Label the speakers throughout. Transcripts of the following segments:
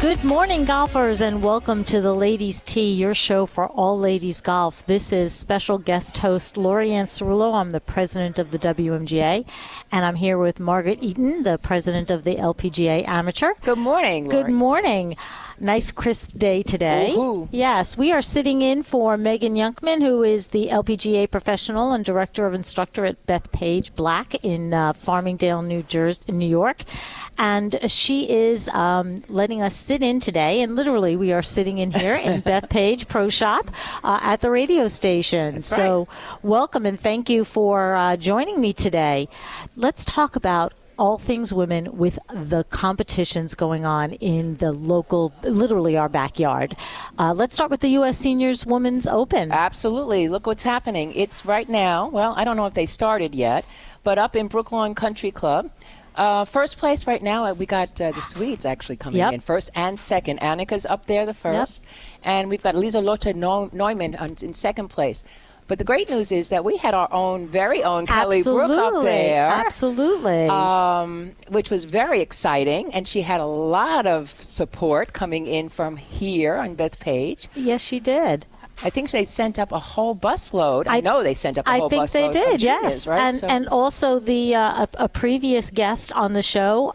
Speaker 1: Good morning, golfers, and welcome to the Ladies' Tee, your show for all ladies golf. This is special guest host Lori-Ann Cerullo. I'm the president of the WMGA, and I'm here with Margaret Eaton, the president of the LPGA Amateur.
Speaker 2: Good morning, Lori.
Speaker 1: Good morning. Nice crisp day today.
Speaker 2: Woo-hoo.
Speaker 1: Yes, we are sitting in for Megan Yunkman, who is the LPGA professional and director of instructor at Bethpage Black in Farmingdale, New York. And she is letting us sit in today, and literally we are sitting in here in Bethpage Pro Shop at the radio station.
Speaker 2: That's
Speaker 1: so
Speaker 2: right.
Speaker 1: Welcome and thank you for joining me today. Let's talk about all things women with the competitions going on in the local, literally our backyard. Let's start with the U.S. Seniors Women's Open.
Speaker 2: Absolutely. Look what's happening. It's right now, well, I don't know if they started yet, but up in Brooklawn Country Club. First place right now, we got the Swedes actually coming in first and second. Annika's up there the first. And we've got Lisa Lotte Neumann in second place. But the great news is that we had our very own Kelly Brook up there.
Speaker 1: Absolutely.
Speaker 2: Which was very exciting. And she had a lot of support coming in from here on Bethpage.
Speaker 1: Yes, she did.
Speaker 2: I think they sent up a whole busload. I know they sent up a whole busload.
Speaker 1: I think they did, yes.
Speaker 2: Right?
Speaker 1: And also the a previous guest on the show,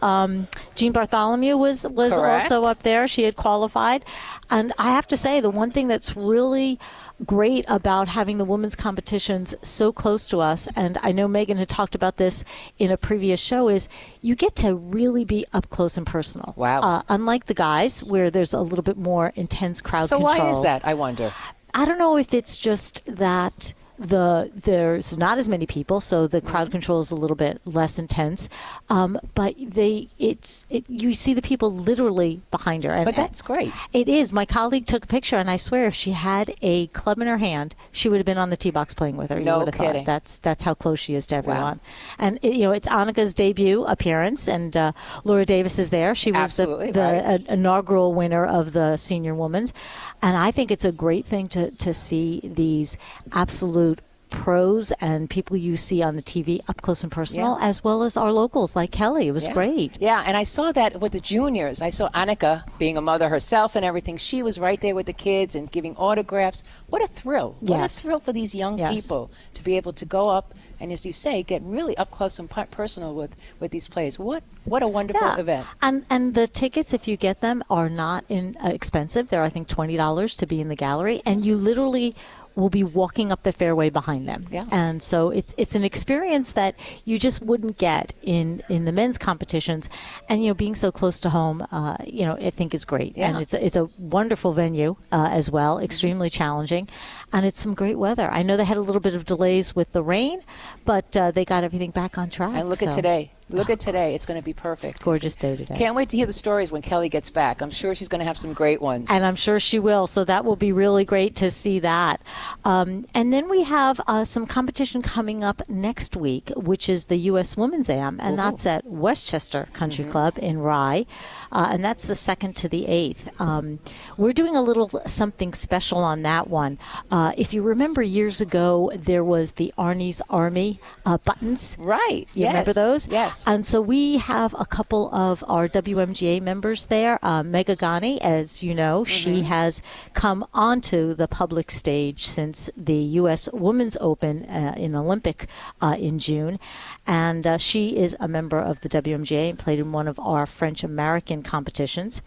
Speaker 1: Jean Bartholomew, was also up there. She had qualified. And I have to say, the one thing that's really great about having the women's competitions so close to us, and I know Megan had talked about this in a previous show, is you get to really be up close and personal.
Speaker 2: Wow.
Speaker 1: Unlike the guys, where there's a little bit more intense crowd control.
Speaker 2: So why is that, I wonder?
Speaker 1: I don't know if it's just that there's not as many people, so the crowd control is a little bit less intense. But you see the people literally behind her.
Speaker 2: But that's great.
Speaker 1: It is. My colleague took a picture, and I swear if she had a club in her hand, she would have been on the tee box playing with her.
Speaker 2: No
Speaker 1: you would have
Speaker 2: kidding.
Speaker 1: Thought. That's how close she is to everyone.
Speaker 2: Wow.
Speaker 1: And it's Annika's debut appearance, and Laura Davis is there. She was the inaugural winner of the Senior Women's. And I think it's a great thing to see these absolute pros and people you see on the TV up close and personal, as well as our locals like Kelly. It was great.
Speaker 2: Yeah, and I saw that with the juniors. I saw Annika being a mother herself and everything. She was right there with the kids and giving autographs. What a thrill. What a thrill for these young people to be able to go up and, as you say, get really up close and personal with these players. What a wonderful event.
Speaker 1: And the tickets, if you get them, are not expensive. They're, I think, $20 to be in the gallery. And you literally will be walking up the fairway behind them.
Speaker 2: Yeah.
Speaker 1: And so it's an experience that you just wouldn't get in the men's competitions. And, being so close to home, I think is great.
Speaker 2: Yeah.
Speaker 1: And it's a wonderful venue as well, extremely challenging. And it's some great weather. I know they had a little bit of delays with the rain, but they got everything back on track.
Speaker 2: And look at today. Look at today. It's going to be perfect.
Speaker 1: Gorgeous day today.
Speaker 2: Can't wait to hear the stories when Kelly gets back. I'm sure she's going to have some great ones.
Speaker 1: And I'm sure she will. So that will be really great to see that. And then we have some competition coming up next week, which is the U.S. Women's Am. And that's at Westchester Country Club in Rye. And that's the 2nd to the 8th. We're doing a little something special on that one. If you remember years ago, there was the Arnie's Army buttons.
Speaker 2: Right.
Speaker 1: You remember those?
Speaker 2: Yes.
Speaker 1: And so we have a couple of our WMGA members there. Mega Ghani, as you know, she has come onto the public stage since the U.S. Women's Open in Olympic in June. And she is a member of the WMGA and played in one of our French-American competitions.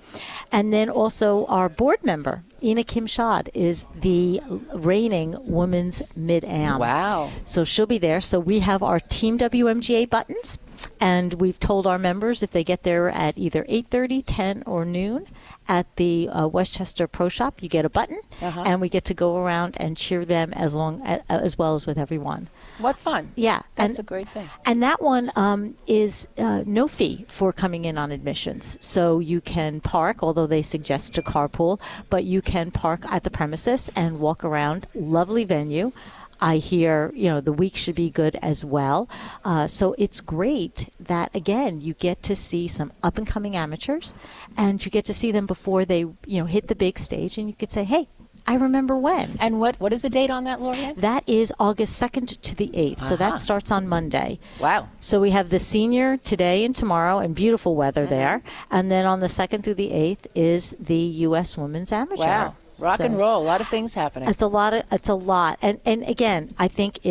Speaker 1: And then also our board member, Ina Kim Shad, is the reigning women's mid-am.
Speaker 2: Wow.
Speaker 1: So she'll be there. So we have our Team WMGA buttons. And we've told our members if they get there at either 8:30, 10, or noon at the Westchester Pro Shop, you get a button, and we get to go around and cheer them as well as with everyone.
Speaker 2: What fun.
Speaker 1: Yeah.
Speaker 2: That's a great thing.
Speaker 1: And that one is no fee for coming in on admissions. So you can park, although they suggest to carpool, but you can park at the premises and walk around. Lovely venue. I hear, the week should be good as well. So it's great that, again, you get to see some up-and-coming amateurs, and you get to see them before they, hit the big stage, and you could say, hey, I remember when.
Speaker 2: And what is the date on that, Lorianne?
Speaker 1: That is August 2nd to the 8th. So that starts on Monday.
Speaker 2: Wow.
Speaker 1: So we have the senior today and tomorrow, and beautiful weather there. And then on the 2nd through the 8th is the U.S. Women's Amateur.
Speaker 2: Wow. Rock and roll. A lot of things happening.
Speaker 1: It's a lot. And again, I think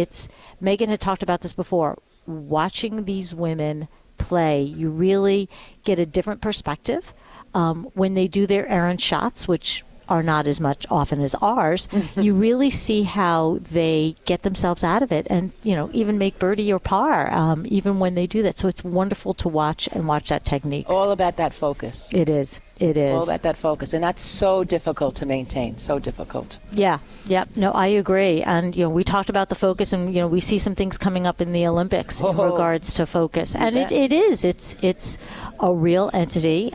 Speaker 1: Megan had talked about this before. Watching these women play, you really get a different perspective. When they do their errant shots, which are not as much often as ours, you really see how they get themselves out of it and, even make birdie or par, even when they do that. So it's wonderful to watch that technique.
Speaker 2: All about that focus.
Speaker 1: It is.
Speaker 2: It's all about that focus. And that's so difficult to maintain. So difficult.
Speaker 1: Yeah. Yep. No, I agree. And, we talked about the focus and, we see some things coming up in the Olympics in regards to focus. And it is. It's a real entity.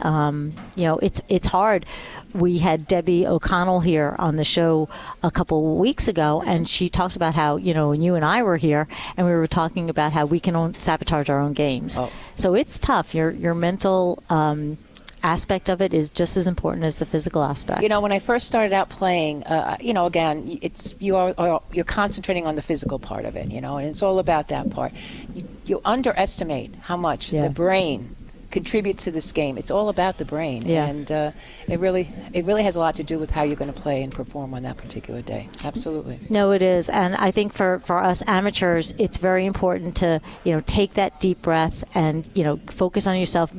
Speaker 1: It's hard. We had Debbie O'Connell here on the show a couple of weeks ago, and she talks about how, when you and I were here, and we were talking about how we can sabotage our own games. Oh. So it's tough. Your mental aspect of it is just as important as the physical aspect.
Speaker 2: When I first started out playing, again, you're concentrating on the physical part of it, and it's all about that part. You underestimate how much the brain contributes to this game. It's all about the brain, and it really has a lot to do with how you're going to play and perform on that particular day. Absolutely.
Speaker 1: No, it is, and I think for us amateurs, it's very important to take that deep breath and focus on yourself.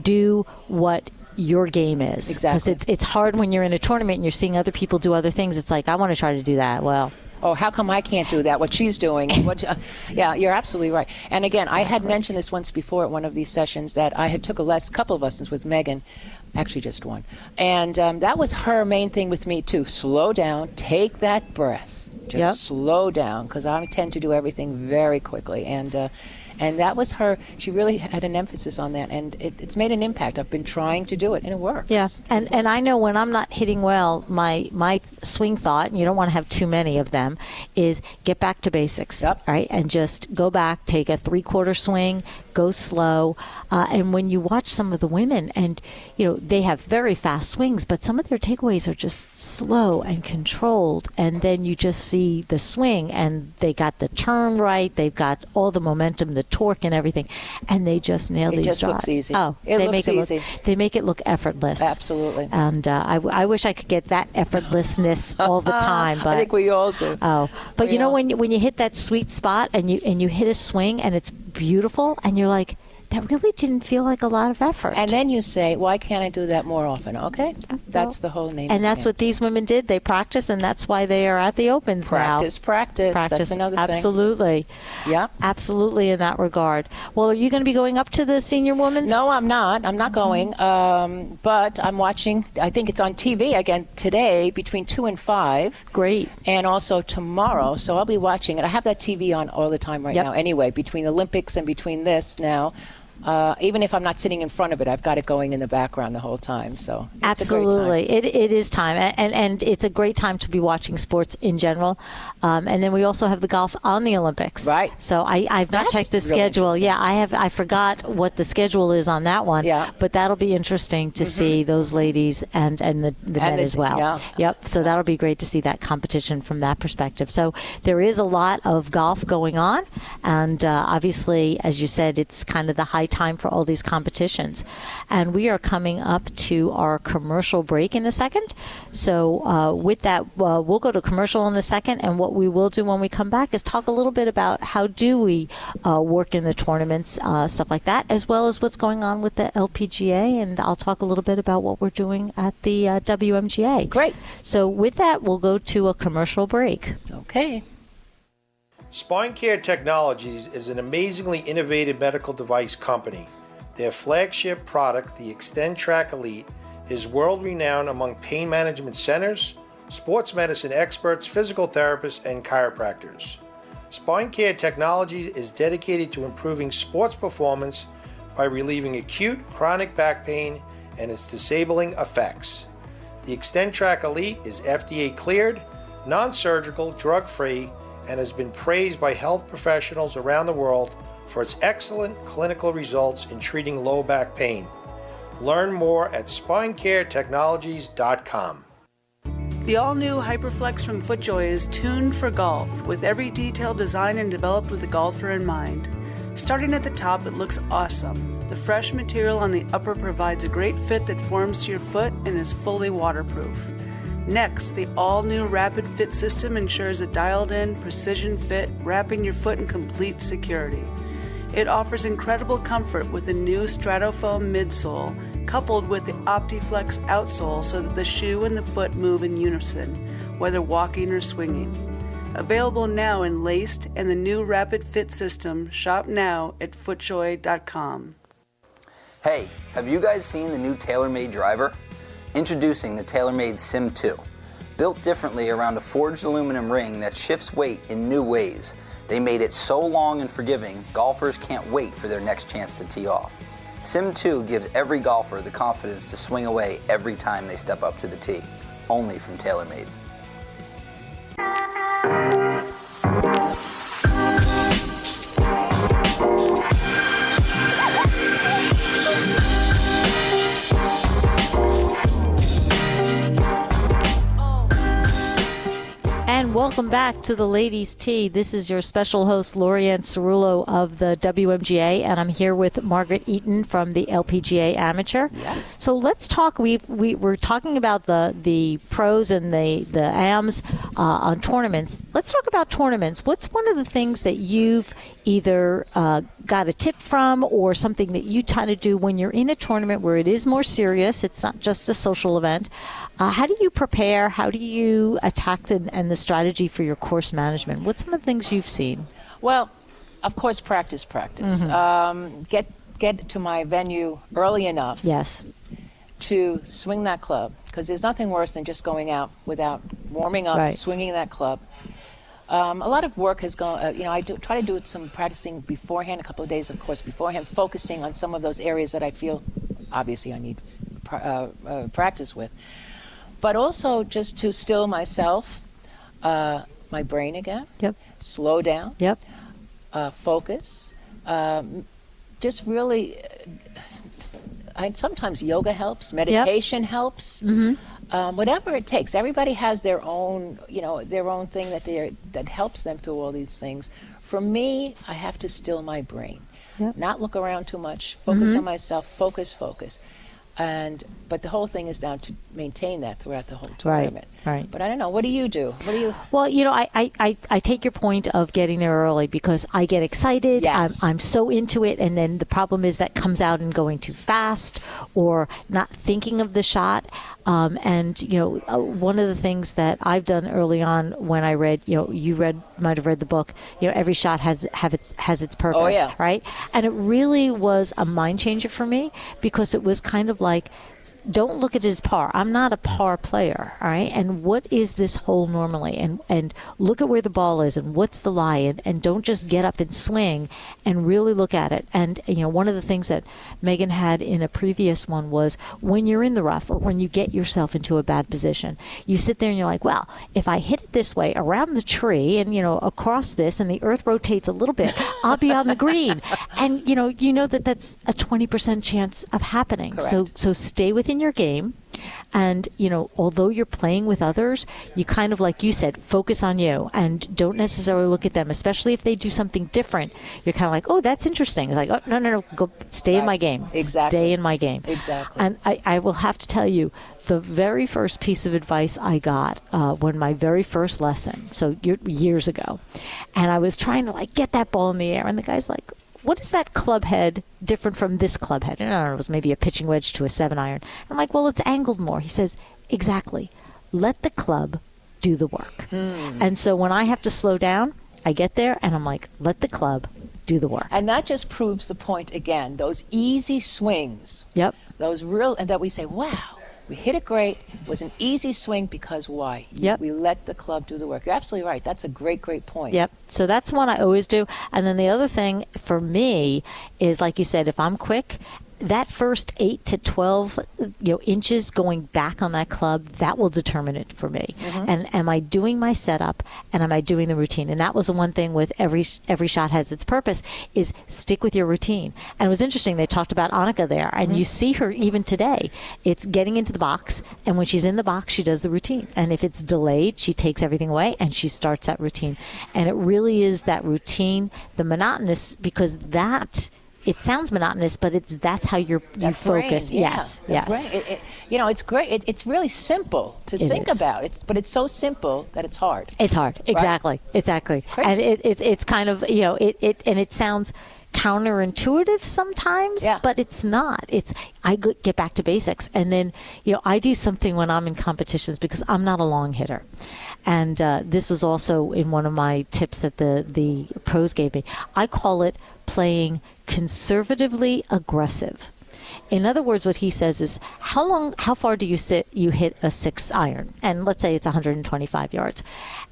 Speaker 1: Do what your game is.
Speaker 2: Exactly.
Speaker 1: Because it's hard when you're in a tournament and you're seeing other people do other things. It's like, I want to try to do that. Well.
Speaker 2: Oh, how come I can't do that? What she's doing? Yeah, you're absolutely right. And again, I had mentioned this once before at one of these sessions that I had took a couple of lessons with Megan, actually just one, and that was her main thing with me too. Slow down, take that breath, just slow down, because I tend to do everything very quickly, and that was her. She really had an emphasis on that, and it's made an impact. I've been trying to do it, and it works.
Speaker 1: Yeah, and I know when I'm not hitting well, my swing thought, and you don't want to have too many of them, is get back to basics, right? And just go back, take a 3/4 swing, go slow. And when you watch some of the women, and they have very fast swings, but some of their takeaways are just slow and controlled, and then you just see the swing, and they got the turn right, they've got all the momentum, the torque and everything, and they just nail these drives.
Speaker 2: It just looks easy.
Speaker 1: Oh,
Speaker 2: it looks easy.
Speaker 1: They make it look effortless.
Speaker 2: Absolutely.
Speaker 1: And I wish I could get that effortlessness all the time. But
Speaker 2: I think we all do.
Speaker 1: Oh, but when you hit that sweet spot and you hit a swing and it's beautiful, and you're like, that really didn't feel like a lot of effort.
Speaker 2: And then you say, why can't I do that more often? Okay, that's the whole name.
Speaker 1: And that's what these women did. They practiced, and that's why they are at the Opens now.
Speaker 2: Practice. That's another thing.
Speaker 1: Absolutely.
Speaker 2: Yeah.
Speaker 1: Absolutely in that regard. Well, are you going to be going up to the senior women's?
Speaker 2: No, I'm not. I'm not going. But I'm watching. I think it's on TV again today between 2 and 5.
Speaker 1: Great.
Speaker 2: And also tomorrow. So I'll be watching it. I have that TV on all the time right now anyway, between Olympics and between this now. Even if I'm not sitting in front of it, I've got it going in the background the whole time. So it's
Speaker 1: absolutely,
Speaker 2: a great time.
Speaker 1: It is time, and it's a great time to be watching sports in general. And then we also have the golf on the Olympics.
Speaker 2: Right.
Speaker 1: So I've not checked the schedule. Yeah, I forgot what the schedule is on that one.
Speaker 2: Yeah.
Speaker 1: But that'll be interesting to see those ladies and the men as well.
Speaker 2: Yeah.
Speaker 1: Yep. So that'll be great to see that competition from that perspective. So there is a lot of golf going on, and obviously, as you said, it's kind of the high time for all these competitions. And we are coming up to our commercial break in a second. So with that, we'll go to commercial in a second, and what we will do when we come back is talk a little bit about how do we work in the tournaments, stuff like that, as well as what's going on with the LPGA, and I'll talk a little bit about what we're doing at the WMGA.
Speaker 2: Great.
Speaker 1: So with that, we'll go to a commercial break.
Speaker 2: Okay.
Speaker 3: Spine Care Technologies is an amazingly innovative medical device company. Their flagship product, the ExtendTrack Elite, is world-renowned among pain management centers, sports medicine experts, physical therapists, and chiropractors. Spine Care Technologies is dedicated to improving sports performance by relieving acute, chronic back pain and its disabling effects. The ExtendTrack Elite is FDA cleared, non-surgical, drug-free, and has been praised by health professionals around the world for its excellent clinical results in treating low back pain. Learn more at spinecaretechnologies.com.
Speaker 4: The all-new Hyperflex from FootJoy is tuned for golf, with every detail designed and developed with the golfer in mind. Starting at the top, it looks awesome. The fresh material on the upper provides a great fit that forms to your foot and is fully waterproof. Next, the all-new Rapid Fit system ensures a dialed-in, precision fit, wrapping your foot in complete security. It offers incredible comfort with the new Stratofoam midsole, coupled with the OptiFlex outsole so that the shoe and the foot move in unison, whether walking or swinging. Available now in laced and the new Rapid Fit system. Shop now at footjoy.com.
Speaker 5: Hey, have you guys seen the new TaylorMade driver? Introducing the TaylorMade Sim 2. Built differently around a forged aluminum ring that shifts weight in new ways. They made it so long and forgiving, golfers can't wait for their next chance to tee off. Sim 2 gives every golfer the confidence to swing away every time they step up to the tee. Only from TaylorMade.
Speaker 1: And welcome back to the Ladies' Tea. This is your special host, Lorianne Cerullo of the WMGA, and I'm here with Margaret Eaton from the LPGA Amateur.
Speaker 2: Yeah.
Speaker 1: So let's talk. We're talking about the pros and the AMs on tournaments. Let's talk about tournaments. What's one of the things that you've either got a tip from or something that you kind of do when you're in a tournament where it is more serious? It's not just a social event. How do you prepare? How do you attack and the strategy for your course management? What's some of the things you've seen?
Speaker 2: Well, of course, practice. Get to my venue early enough.
Speaker 1: Yes.
Speaker 2: To swing that club, because there's nothing worse than just going out without warming up,
Speaker 1: Right.
Speaker 2: swinging that club. A lot of work has gone, I try to do some practicing beforehand, a couple of days, of course, beforehand, focusing on some of those areas that I feel, obviously, I need practice with. But also just to still myself, my brain again,
Speaker 1: Yep.
Speaker 2: slow down,
Speaker 1: Yep.
Speaker 2: focus, just really, sometimes yoga helps, meditation helps. Whatever it takes. Everybody has their own, their own thing that helps them through all these things. For me, I have to still my brain,
Speaker 1: Yep.
Speaker 2: not look around too much, focus on myself, focus. But the whole thing is down to maintain that throughout the whole tournament.
Speaker 1: Right.
Speaker 2: But I don't know. What do you do?
Speaker 1: Well, I take your point of getting there early because I get excited.
Speaker 2: Yes.
Speaker 1: I'm so into it. And then the problem is that comes out and going too fast or not thinking of the shot. One of the things that I've done early on when I read, might have read the book, every shot has its purpose.
Speaker 2: Oh, yeah.
Speaker 1: Right. And it really was a mind changer for me because it was kind of like, don't look at it as par. I'm not a par player, all right? And what is this hole normally? And look at where the ball is and what's the lie. And don't just get up and swing and really look at it. And, one of the things that Megan had in a previous one was when you're in the rough or when you get yourself into a bad position, you sit there and you're like, well, if I hit it this way around the tree and, across this and the earth rotates a little bit, I'll be on the green. And, that's a 20% chance of happening.
Speaker 2: Correct.
Speaker 1: So stay within your game. And, although you're playing with others, you kind of, like you said, focus on you and don't necessarily look at them, especially if they do something different. You're kind of like, oh, that's interesting. It's like, oh, no, go stay in my game.
Speaker 2: Exactly.
Speaker 1: Stay in my game.
Speaker 2: Exactly.
Speaker 1: And I will have to tell you, the very first piece of advice I got when my very first lesson, so years ago, and I was trying to, get that ball in the air, and the guy's like, what is that club head different from this club head? And I don't know, it was maybe a pitching wedge to a 7-iron. I'm like, well, it's angled more. He says, exactly. Let the club do the work. And so when I have to slow down, I get there and I'm like, let the club do the work.
Speaker 2: And that just proves the point again. Those easy swings.
Speaker 1: Yep.
Speaker 2: Those real, and that we say, wow, we hit it great. It was an easy swing because why?
Speaker 1: Yep.
Speaker 2: We let the club do the work. You're absolutely right. That's a great point.
Speaker 1: Yep. So that's one I always do. And then the other thing for me is, like you said, if I'm quick, that first 8 to 12 inches going back on that club, that will determine it for me. And am I doing my setup, and am I doing the routine? And that was the one thing with every shot has its purpose, is stick with your routine. And it was interesting, they talked about Annika there, and you see her even today. It's getting into the box, and when she's in the box, she does the routine. And if it's delayed, she takes everything away and she starts that routine. And it really is that routine, the monotonous, because that, it sounds monotonous, but that's how you focus.
Speaker 2: Brain,
Speaker 1: yes.
Speaker 2: It's great. It's really simple to think about. But it's so simple that it's hard.
Speaker 1: It's hard. Exactly. Crazy. And it's kind of, and it sounds counterintuitive sometimes, but it's not. I get back to basics, and then I do something when I'm in competitions, because I'm not a long hitter, and this was also in one of my tips that the pros gave me. I call it playing conservatively aggressive. In other words, what he says is, how far do you hit a 6 iron? And let's say it's 125 yards.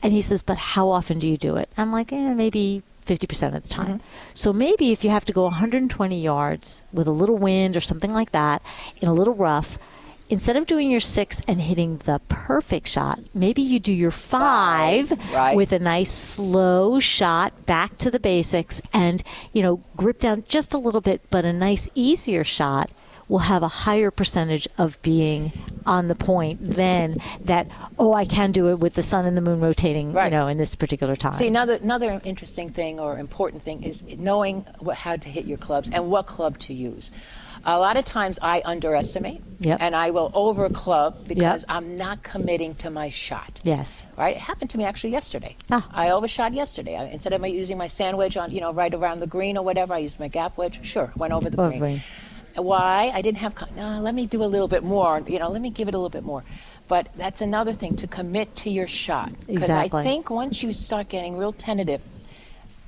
Speaker 1: And he says, but how often do you do it? I'm like, maybe 50% of the time. So maybe if you have to go 120 yards with a little wind or something like that, in a little rough, instead of doing your 6 and hitting the perfect shot, maybe you do your 5 with a nice slow shot back to the basics, and grip down just a little bit, but a nice easier shot will have a higher percentage of being on the point than that, I can do it with the sun and the moon rotating, in this particular time.
Speaker 2: See, another interesting thing or important thing is knowing how to hit your clubs and what club to use. A lot of times I underestimate, and I will over club because I'm not committing to my shot.
Speaker 1: Yes.
Speaker 2: Right? It happened to me actually yesterday. I overshot yesterday. Instead of using my sand wedge on, right around the green or whatever, I used my gap wedge. Sure, went over the green. Why? I didn't have, let me do a little bit more, let me give it a little bit more. But that's another thing, to commit to your shot. Because I think once you start getting real tentative,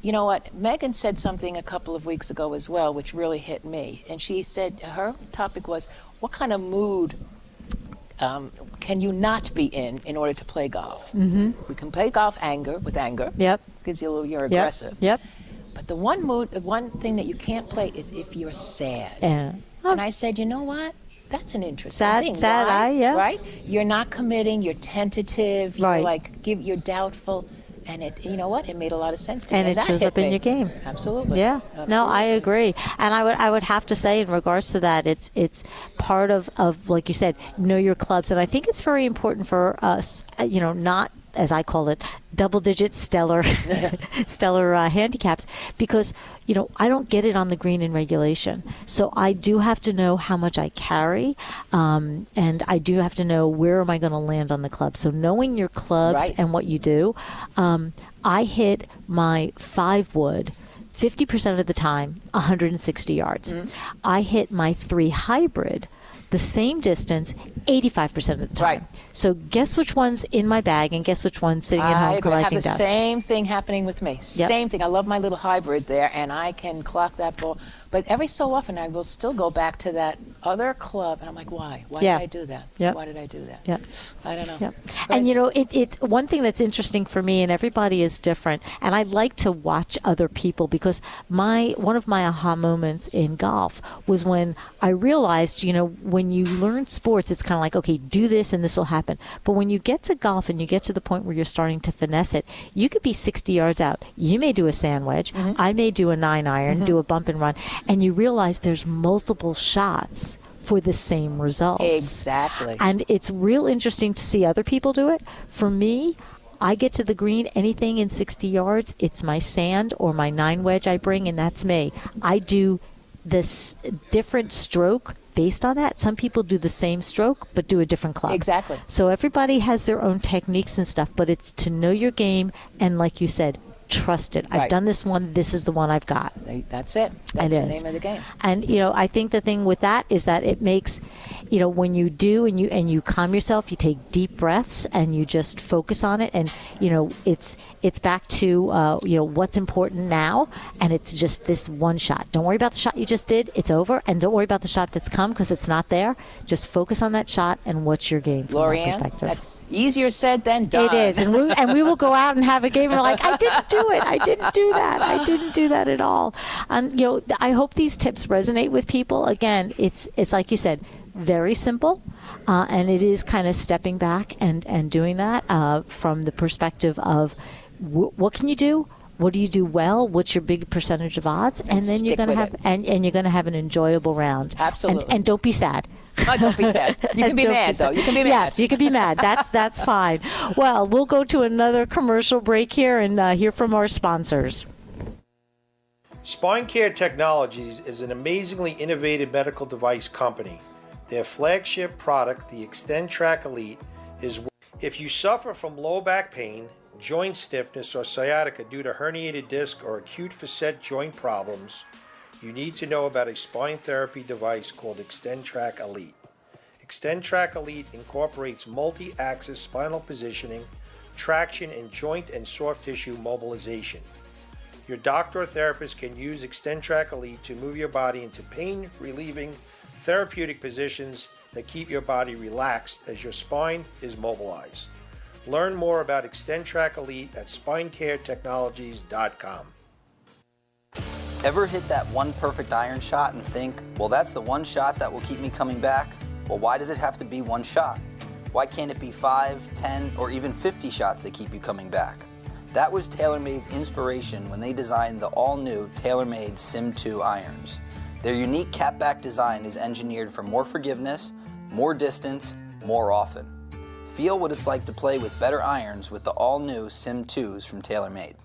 Speaker 2: you know what, Megan said something a couple of weeks ago as well, which really hit me. And she said, her topic was, what kind of mood can you not be in order to play golf? We can play golf with anger. Gives you a little, you're aggressive. But the one thing that you can't play is if you're sad. And I said, you know what? That's an interesting thing.
Speaker 1: Sad eye,
Speaker 2: right? You're not committing. You're tentative. You're you're doubtful. And you know what? It made a lot of sense to me.
Speaker 1: And it shows up in your game.
Speaker 2: Absolutely.
Speaker 1: Yeah.
Speaker 2: Absolutely.
Speaker 1: No, I agree. And I would have to say, in regards to that, it's part of like you said, know your clubs. And I think it's very important for us, not, as I call it, double-digit stellar handicaps, because I don't get it on the green in regulation, so I do have to know how much I carry, and I do have to know where am I going to land on the club. So knowing your clubs and what you do, I hit my 5 wood 50% of the time 160 yards. I hit my 3 hybrid the same distance 85% of the time. So guess which one's in my bag, and guess which one's sitting at home collecting dust.
Speaker 2: I have the same thing happening with me. Same thing. I love my little hybrid there, and I can clock that ball. But every so often, I will still go back to that other club, and I'm like, why? Why did I do that? Why did I do that? I don't know.
Speaker 1: And it's one thing that's interesting for me, and everybody is different, and I like to watch other people, because one of my aha moments in golf was when I realized, when you learn sports, it's kind of like, okay, do this and this will happen. But when you get to golf and you get to the point where you're starting to finesse it, you could be 60 yards out. You may do a sand wedge. I may do a 9 iron, do a bump and run. And you realize there's multiple shots for the same results.
Speaker 2: Exactly.
Speaker 1: And it's real interesting to see other people do it. For me, I get to the green, anything in 60 yards, it's my sand or my 9 wedge I bring, and that's me. I do this different stroke based on that. Some people do the same stroke but do a different club.
Speaker 2: Exactly.
Speaker 1: So everybody has their own techniques and stuff, but it's to know your game and, like you said, trust it. I've done this one. This is the one I've got.
Speaker 2: That's it. That's the name of the game.
Speaker 1: And I think the thing with that is that it makes, when you do and you calm yourself, you take deep breaths and you just focus on it, and it's back to what's important now, and it's just this one shot. Don't worry about the shot you just did. It's over, and don't worry about the shot that's come because it's not there. Just focus on that shot and what's your game from that perspective.
Speaker 2: That's easier said than done.
Speaker 1: It is, and we will go out and have a game. And we're like, I didn't do do it. I didn't do that. I didn't do that at all. I hope these tips resonate with people. Again, it's like you said, very simple, and it is kind of stepping back and doing that from the perspective of what can you do? What do you do well? What's your big percentage of odds? And then you're going to have and you're going to have an enjoyable round.
Speaker 2: Absolutely.
Speaker 1: And don't be sad.
Speaker 2: Oh, don't be sad. You can be mad, though. You can be mad.
Speaker 1: Yes, you can be mad. That's fine. Well, we'll go to another commercial break here and hear from our sponsors.
Speaker 3: Spine Care Technologies is an amazingly innovative medical device company. Their flagship product, the ExtendTrack Elite, is if you suffer from low back pain, joint stiffness, or sciatica due to herniated disc or acute facet joint problems, you need to know about a spine therapy device called ExtendTrack Elite. ExtendTrack Elite incorporates multi-axis spinal positioning, traction, and joint and soft tissue mobilization. Your doctor or therapist can use ExtendTrack Elite to move your body into pain-relieving therapeutic positions that keep your body relaxed as your spine is mobilized. Learn more about ExtendTrack Elite at spinecaretechnologies.com.
Speaker 5: Ever hit that one perfect iron shot and think, well, that's the one shot that will keep me coming back? Well, why does it have to be one shot? Why can't it be 5, 10, or even 50 shots that keep you coming back? That was TaylorMade's inspiration when they designed the all-new TaylorMade Sim2 irons. Their unique catback design is engineered for more forgiveness, more distance, more often. Feel what it's like to play with better irons with the all-new Sim2s from TaylorMade.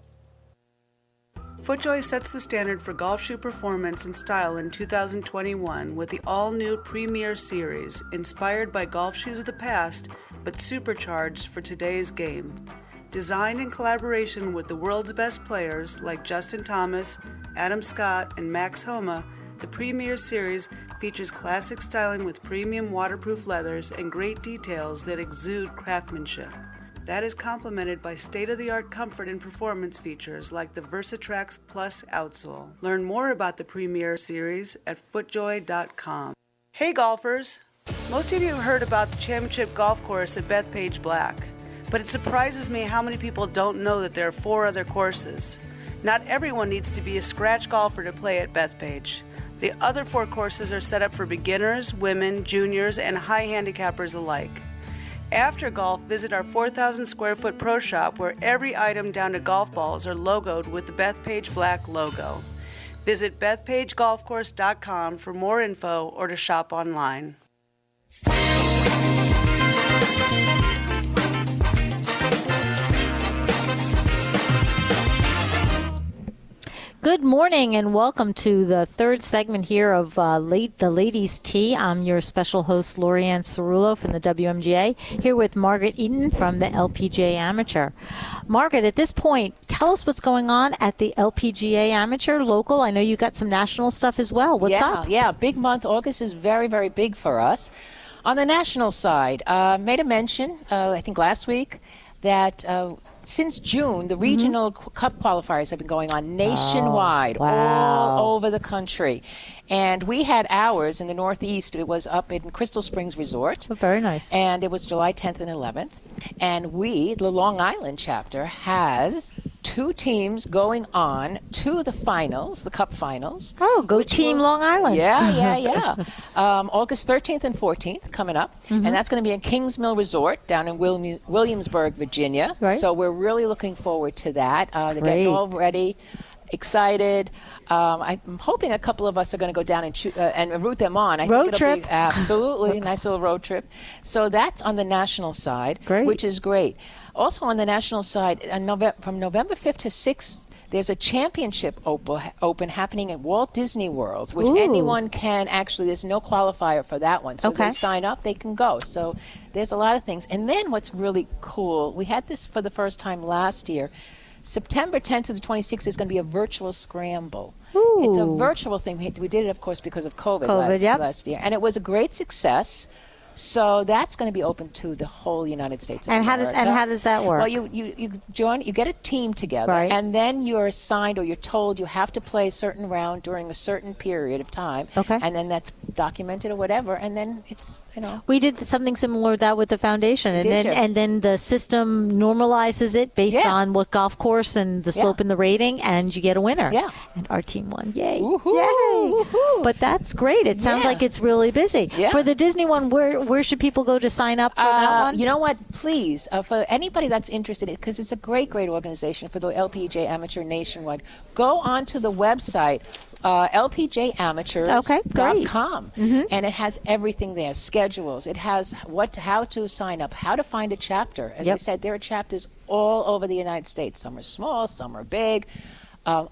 Speaker 4: FootJoy sets the standard for golf shoe performance and style in 2021 with the all-new Premier Series, inspired by golf shoes of the past, but supercharged for today's game. Designed in collaboration with the world's best players like Justin Thomas, Adam Scott, and Max Homa, the Premier Series features classic styling with premium waterproof leathers and great details that exude craftsmanship. That is complemented by state-of-the-art comfort and performance features like the VersaTrax Plus outsole. Learn more about the Premier Series at footjoy.com. Hey golfers! Most of you have heard about the championship golf course at Bethpage Black, but it surprises me how many people don't know that there are 4 other courses. Not everyone needs to be a scratch golfer to play at Bethpage. The other 4 courses are set up for beginners, women, juniors, and high handicappers alike. After golf, visit our 4,000 square foot pro shop where every item down to golf balls are logoed with the Bethpage Black logo. Visit BethpageGolfCourse.com for more info or to shop online.
Speaker 1: Good morning and welcome to the third segment here of the Ladies' Tea. I'm your special host, Lorianne Cerullo from the WMGA, here with Margaret Eaton from the LPGA Amateur. Margaret, at this point, tell us what's going on at the LPGA Amateur local. I know you got some national stuff as well. What's up?
Speaker 2: Yeah, big month. August is very, very big for us. On the national side, made a mention, I think last week, that since June, the regional cup qualifiers have been going on nationwide, all over the country. And we had ours in the Northeast. It was up in Crystal Springs Resort.
Speaker 1: Oh, very nice.
Speaker 2: And it was July 10th and 11th. And we, the Long Island chapter, has 2 teams going on to the finals, the cup finals.
Speaker 1: Oh, go Team Long Island.
Speaker 2: Yeah. August 13th and 14th coming up. And that's going to be in Kings Mill Resort down in Williamsburg, Virginia.
Speaker 1: Right.
Speaker 2: So we're really looking forward to that. They're getting all ready, excited. I'm hoping a couple of us are going to go down and root them on. I
Speaker 1: Road
Speaker 2: think it'll
Speaker 1: trip.
Speaker 2: Be absolutely nice little road trip. So that's on the national side, which is great. Also on the national side, from November 5th to 6th, there's a championship open happening at Walt Disney World, which anyone can actually, there's no qualifier for that one. So they sign up, they can go. So there's a lot of things. And then what's really cool, we had this for the first time last year. September 10th to the 26th is going to be a virtual scramble. It's a virtual thing. We did it, of course, because of COVID last year. And it was a great success. So that's going to be open to the whole United States of
Speaker 1: And how
Speaker 2: America.
Speaker 1: does that work?
Speaker 2: Well, you join, you get a team together,
Speaker 1: Right.
Speaker 2: and then you're assigned or you're told you have to play a certain round during a certain period of time.
Speaker 1: Okay.
Speaker 2: And then that's documented or whatever, and then it's,
Speaker 1: We did something similar to that with the foundation, and
Speaker 2: Did you?
Speaker 1: then the system normalizes it based
Speaker 2: Yeah.
Speaker 1: on what golf course and the slope and the rating, and you get a winner.
Speaker 2: Yeah.
Speaker 1: And our team won. Yay!
Speaker 2: Woohoo!
Speaker 1: Yay!
Speaker 2: Woohoo!
Speaker 1: But that's great. It sounds
Speaker 2: Yeah.
Speaker 1: like it's really busy.
Speaker 2: Yeah.
Speaker 1: For the Disney one, where should people go to sign up for that one?
Speaker 2: You know what? Please, for anybody that's interested, because it's a great organization for the LPGA Amateur nationwide, go onto the website. LPGAmateurs.com, and it has everything there, schedules. It has how to sign up, how to find a chapter. As I said, there are chapters all over the United States. Some are small, some are big. A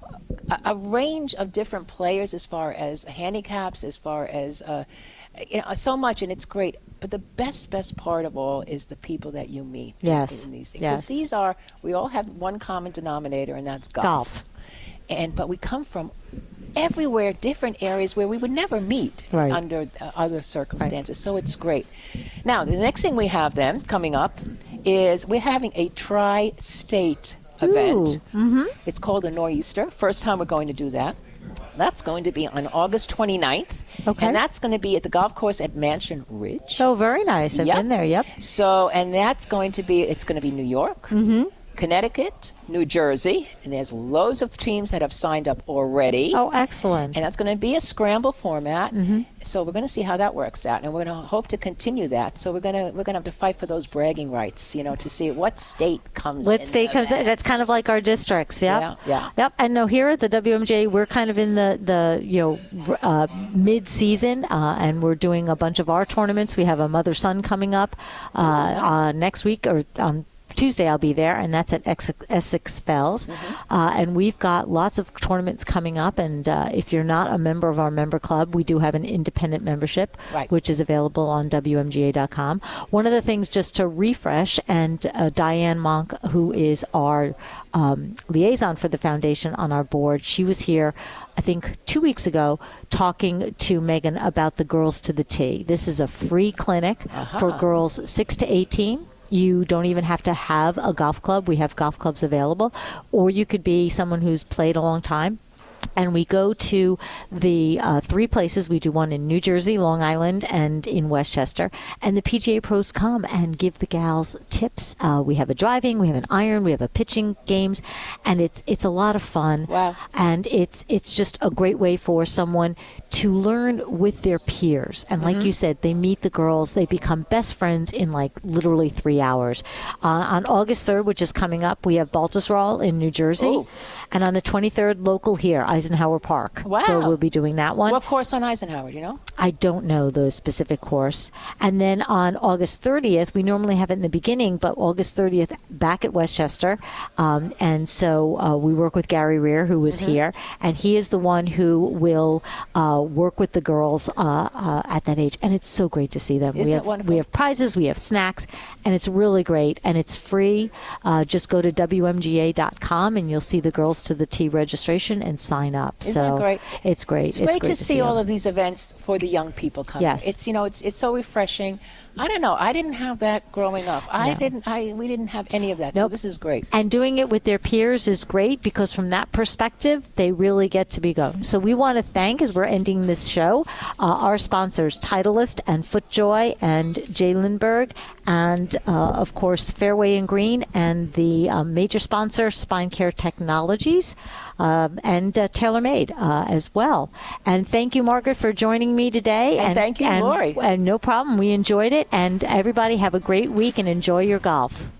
Speaker 2: range of different players as far as handicaps, as far as so much, and it's great. But the best part of all is the people that you meet.
Speaker 1: Yes.
Speaker 2: In these things.
Speaker 1: Yes.
Speaker 2: Because we all have one common denominator, and that's golf. But we come from everywhere, different areas where we would never meet
Speaker 1: Right.
Speaker 2: under other circumstances. So it's great. Now, the next thing we have then coming up is we're having a tri-state event. It's called the Nor'easter. First time we're going to do that. That's going to be on August 29th.
Speaker 1: Okay.
Speaker 2: And that's going to be at the golf course at Mansion Ridge.
Speaker 1: Oh, very nice. I've
Speaker 2: Yep.
Speaker 1: been there. Yep.
Speaker 2: So, and it's going to be New York, Connecticut, New Jersey, and there's loads of teams that have signed up already.
Speaker 1: Oh, excellent.
Speaker 2: And that's going to be a scramble format. So we're going to see how that works out, and we're going to hope to continue that. So we're going to have to fight for those bragging rights, to see what state comes.
Speaker 1: What
Speaker 2: in
Speaker 1: state comes in?
Speaker 2: next.
Speaker 1: That's kind of like our districts. Yep.
Speaker 2: Yeah.
Speaker 1: Yep. And no, here at the WMJ, we're kind of in the mid-season, and we're doing a bunch of our tournaments. We have a mother-son coming up next week, or on Tuesday I'll be there, and that's at Essex Fells. And we've got lots of tournaments coming up, and if you're not a member of our member club, we do have an independent membership,
Speaker 2: Right.
Speaker 1: which is available on WMGA.com. One of the things, just to refresh, and Diane Monk, who is our liaison for the foundation on our board, she was here I think 2 weeks ago, talking to Megan about the Girls to the Tee. This is a free clinic for girls 6 to 18. You don't even have to have a golf club. We have golf clubs available. Or you could be someone who's played a long time. And we go to the 3 places. We do one in New Jersey, Long Island, and in Westchester. And the PGA pros come and give the gals tips. We have a driving, we have an iron, we have a pitching games, and it's a lot of fun.
Speaker 2: Wow.
Speaker 1: And it's just a great way for someone to learn with their peers. And like you said, they meet the girls, they become best friends in like literally 3 hours. On August 3rd, which is coming up, we have Baltusrol in New Jersey.
Speaker 2: Ooh.
Speaker 1: And on the 23rd, local here, Eisenhower Park.
Speaker 2: Wow.
Speaker 1: So we'll be doing that one.
Speaker 2: What course on Eisenhower, do you know?
Speaker 1: I don't know the specific course. And then on August 30th, we normally have it in the beginning, but August 30th back at Westchester. And so we work with Gary Rear, who was here, and he is the one who will work with the girls at that age. And it's so great to see them.
Speaker 2: Isn't it wonderful?
Speaker 1: We have prizes, we have snacks, and it's really great. And it's free. Just go to WMGA.com and you'll see the Girls to the Tee registration and sign up.
Speaker 2: Isn't
Speaker 1: so
Speaker 2: that great?
Speaker 1: It's great.
Speaker 2: It's great to see all
Speaker 1: them.
Speaker 2: of these events for the young people coming.
Speaker 1: Yes.
Speaker 2: It's it's so refreshing. I don't know. I didn't have that growing up. We didn't have any of that. So
Speaker 1: Nope.
Speaker 2: this is great.
Speaker 1: And doing it with their peers is great because from that perspective, they really get to be going. So we want to thank, as we're ending this show, our sponsors, Titleist and FootJoy and Jay Lindbergh, and of course, Fairway and Green, and the major sponsor, Spine Care Technologies, and TaylorMade as well. And thank you, Margaret, for joining me today.
Speaker 2: And thank you, Lori.
Speaker 1: And no problem. We enjoyed it. And everybody have a great week and enjoy your golf.